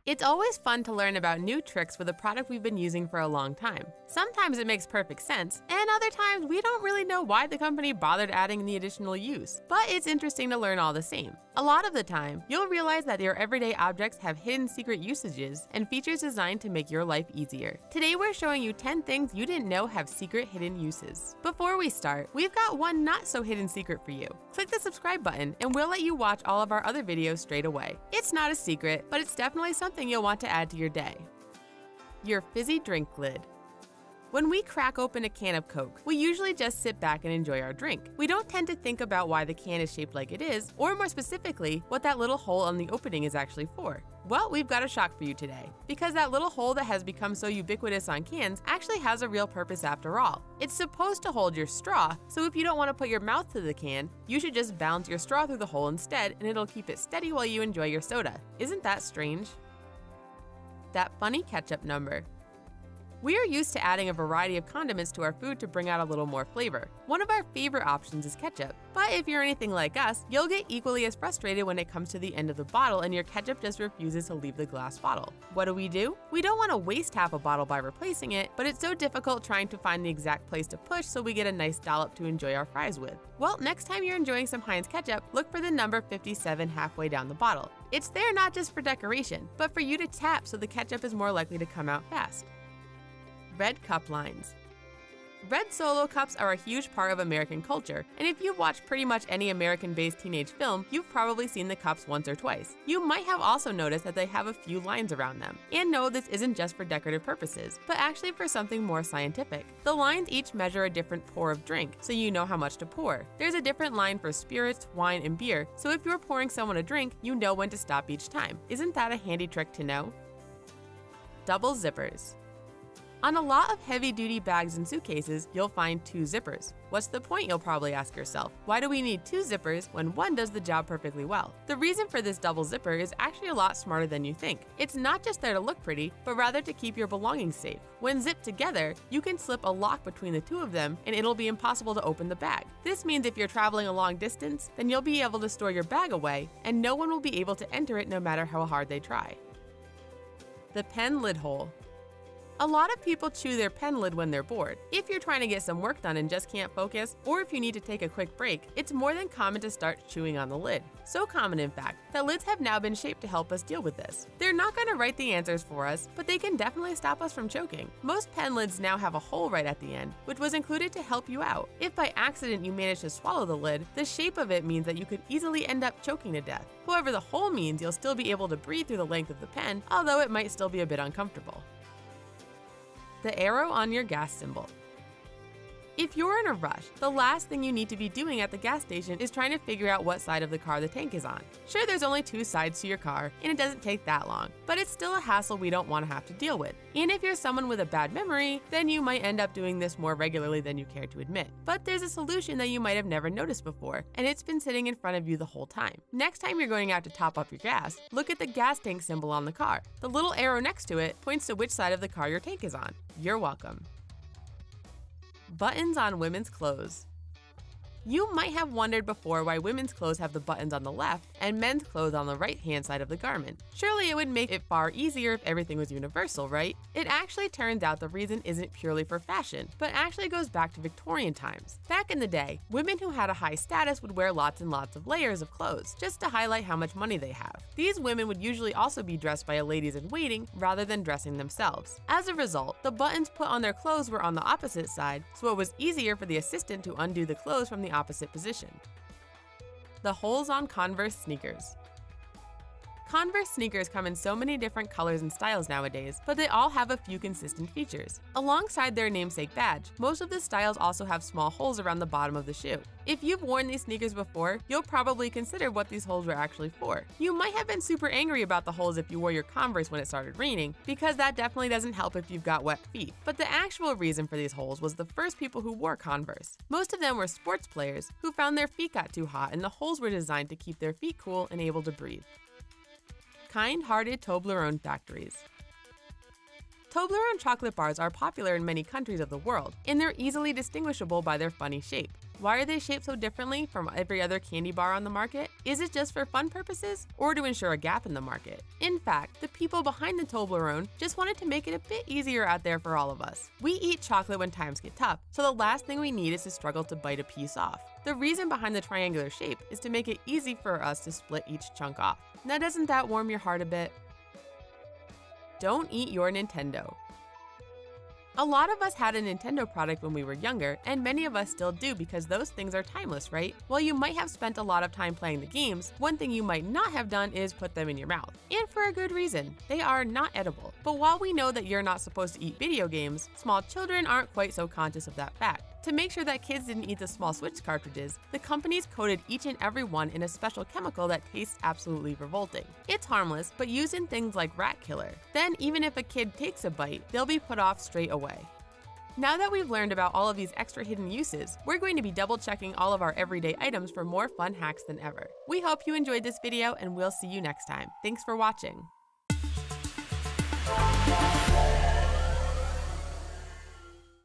It's always fun to learn about new tricks with a product we've been using for a long time. Sometimes it makes perfect sense, and other times we don't really know why the company bothered adding the additional use, but it's interesting to learn all the same. A lot of the time, you'll realize that your everyday objects have hidden secret usages and features designed to make your life easier. Today we're showing you 10 things you didn't know have secret hidden uses. Before we start, we've got one not so hidden secret for you. Click the subscribe button and we'll let you watch all of our other videos straight away. It's not a secret, but it's definitely something you'll want to add to your day. Your fizzy drink lid. When we crack open a can of Coke, we usually just sit back and enjoy our drink. We don't tend to think about why the can is shaped like it is, or more specifically, what that little hole on the opening is actually for. Well, we've got a shock for you today, because that little hole that has become so ubiquitous on cans actually has a real purpose after all. It's supposed to hold your straw, so if you don't want to put your mouth to the can, you should just balance your straw through the hole instead, and it'll keep it steady while you enjoy your soda. Isn't that strange? That funny ketchup number. We are used to adding a variety of condiments to our food to bring out a little more flavor. One of our favorite options is ketchup, but if you're anything like us, you'll get equally as frustrated when it comes to the end of the bottle and your ketchup just refuses to leave the glass bottle. What do? We don't want to waste half a bottle by replacing it, but it's so difficult trying to find the exact place to push so we get a nice dollop to enjoy our fries with. Well, next time you're enjoying some Heinz ketchup, look for the number 57 halfway down the bottle. It's there not just for decoration, but for you to tap so the ketchup is more likely to come out fast. Red cup lines. Red Solo cups are a huge part of American culture, and if you've watched pretty much any American-based teenage film, you've probably seen the cups once or twice. You might have also noticed that they have a few lines around them. And no, this isn't just for decorative purposes, but actually for something more scientific. The lines each measure a different pour of drink, so you know how much to pour. There's a different line for spirits, wine, and beer, so if you're pouring someone a drink, you know when to stop each time. Isn't that a handy trick to know? Double zippers. On a lot of heavy-duty bags and suitcases, you'll find 2 zippers. What's the point, you'll probably ask yourself? Why do we need 2 zippers when one does the job perfectly well? The reason for this double zipper is actually a lot smarter than you think. It's not just there to look pretty, but rather to keep your belongings safe. When zipped together, you can slip a lock between the 2 of them and it'll be impossible to open the bag. This means if you're traveling a long distance, then you'll be able to store your bag away and no one will be able to enter it no matter how hard they try. The pen lid hole. A lot of people chew their pen lid when they're bored. If you're trying to get some work done and just can't focus, or if you need to take a quick break, it's more than common to start chewing on the lid. So common, in fact, that lids have now been shaped to help us deal with this. They're not going to write the answers for us, but they can definitely stop us from choking. Most pen lids now have a hole right at the end, which was included to help you out. If by accident you manage to swallow the lid, the shape of it means that you could easily end up choking to death. However, the hole means you'll still be able to breathe through the length of the pen, although it might still be a bit uncomfortable. The arrow on your gas symbol. If you're in a rush, the last thing you need to be doing at the gas station is trying to figure out what side of the car the tank is on. Sure, there's only 2 sides to your car, and it doesn't take that long, but it's still a hassle we don't want to have to deal with. And if you're someone with a bad memory, then you might end up doing this more regularly than you care to admit. But there's a solution that you might have never noticed before, and it's been sitting in front of you the whole time. Next time you're going out to top up your gas, look at the gas tank symbol on the car. The little arrow next to it points to which side of the car your tank is on. You're welcome. Buttons on women's clothes. You might have wondered before why women's clothes have the buttons on the left and men's clothes on the right-hand side of the garment. Surely it would make it far easier if everything was universal, right? It actually turns out the reason isn't purely for fashion, but actually goes back to Victorian times. Back in the day, women who had a high status would wear lots and lots of layers of clothes, just to highlight how much money they have. These women would usually also be dressed by a ladies-in-waiting rather than dressing themselves. As a result, the buttons put on their clothes were on the opposite side, so it was easier for the assistant to undo the clothes from the opposite position. The holes on Converse sneakers. Converse sneakers come in so many different colors and styles nowadays, but they all have a few consistent features. Alongside their namesake badge, most of the styles also have small holes around the bottom of the shoe. If you've worn these sneakers before, you'll probably consider what these holes were actually for. You might have been super angry about the holes if you wore your Converse when it started raining, because that definitely doesn't help if you've got wet feet. But the actual reason for these holes was the first people who wore Converse. Most of them were sports players who found their feet got too hot, and the holes were designed to keep their feet cool and able to breathe. Kind-hearted Toblerone factories. Toblerone chocolate bars are popular in many countries of the world, and they're easily distinguishable by their funny shape. Why are they shaped so differently from every other candy bar on the market? Is it just for fun purposes, or to ensure a gap in the market? In fact, the people behind the Toblerone just wanted to make it a bit easier out there for all of us. We eat chocolate when times get tough, so the last thing we need is to struggle to bite a piece off. The reason behind the triangular shape is to make it easy for us to split each chunk off. Now, doesn't that warm your heart a bit? Don't eat your Nintendo. A lot of us had a Nintendo product when we were younger, and many of us still do because those things are timeless, right? While you might have spent a lot of time playing the games, one thing you might not have done is put them in your mouth. And for a good reason. They are not edible. But while we know that you're not supposed to eat video games, small children aren't quite so conscious of that fact. To make sure that kids didn't eat the small Switch cartridges, the companies coated each and every one in a special chemical that tastes absolutely revolting. It's harmless, but used in things like rat killer. Then, even if a kid takes a bite, they'll be put off straight away. Now that we've learned about all of these extra hidden uses, we're going to be double checking all of our everyday items for more fun hacks than ever. We hope you enjoyed this video, and we'll see you next time. Thanks for watching.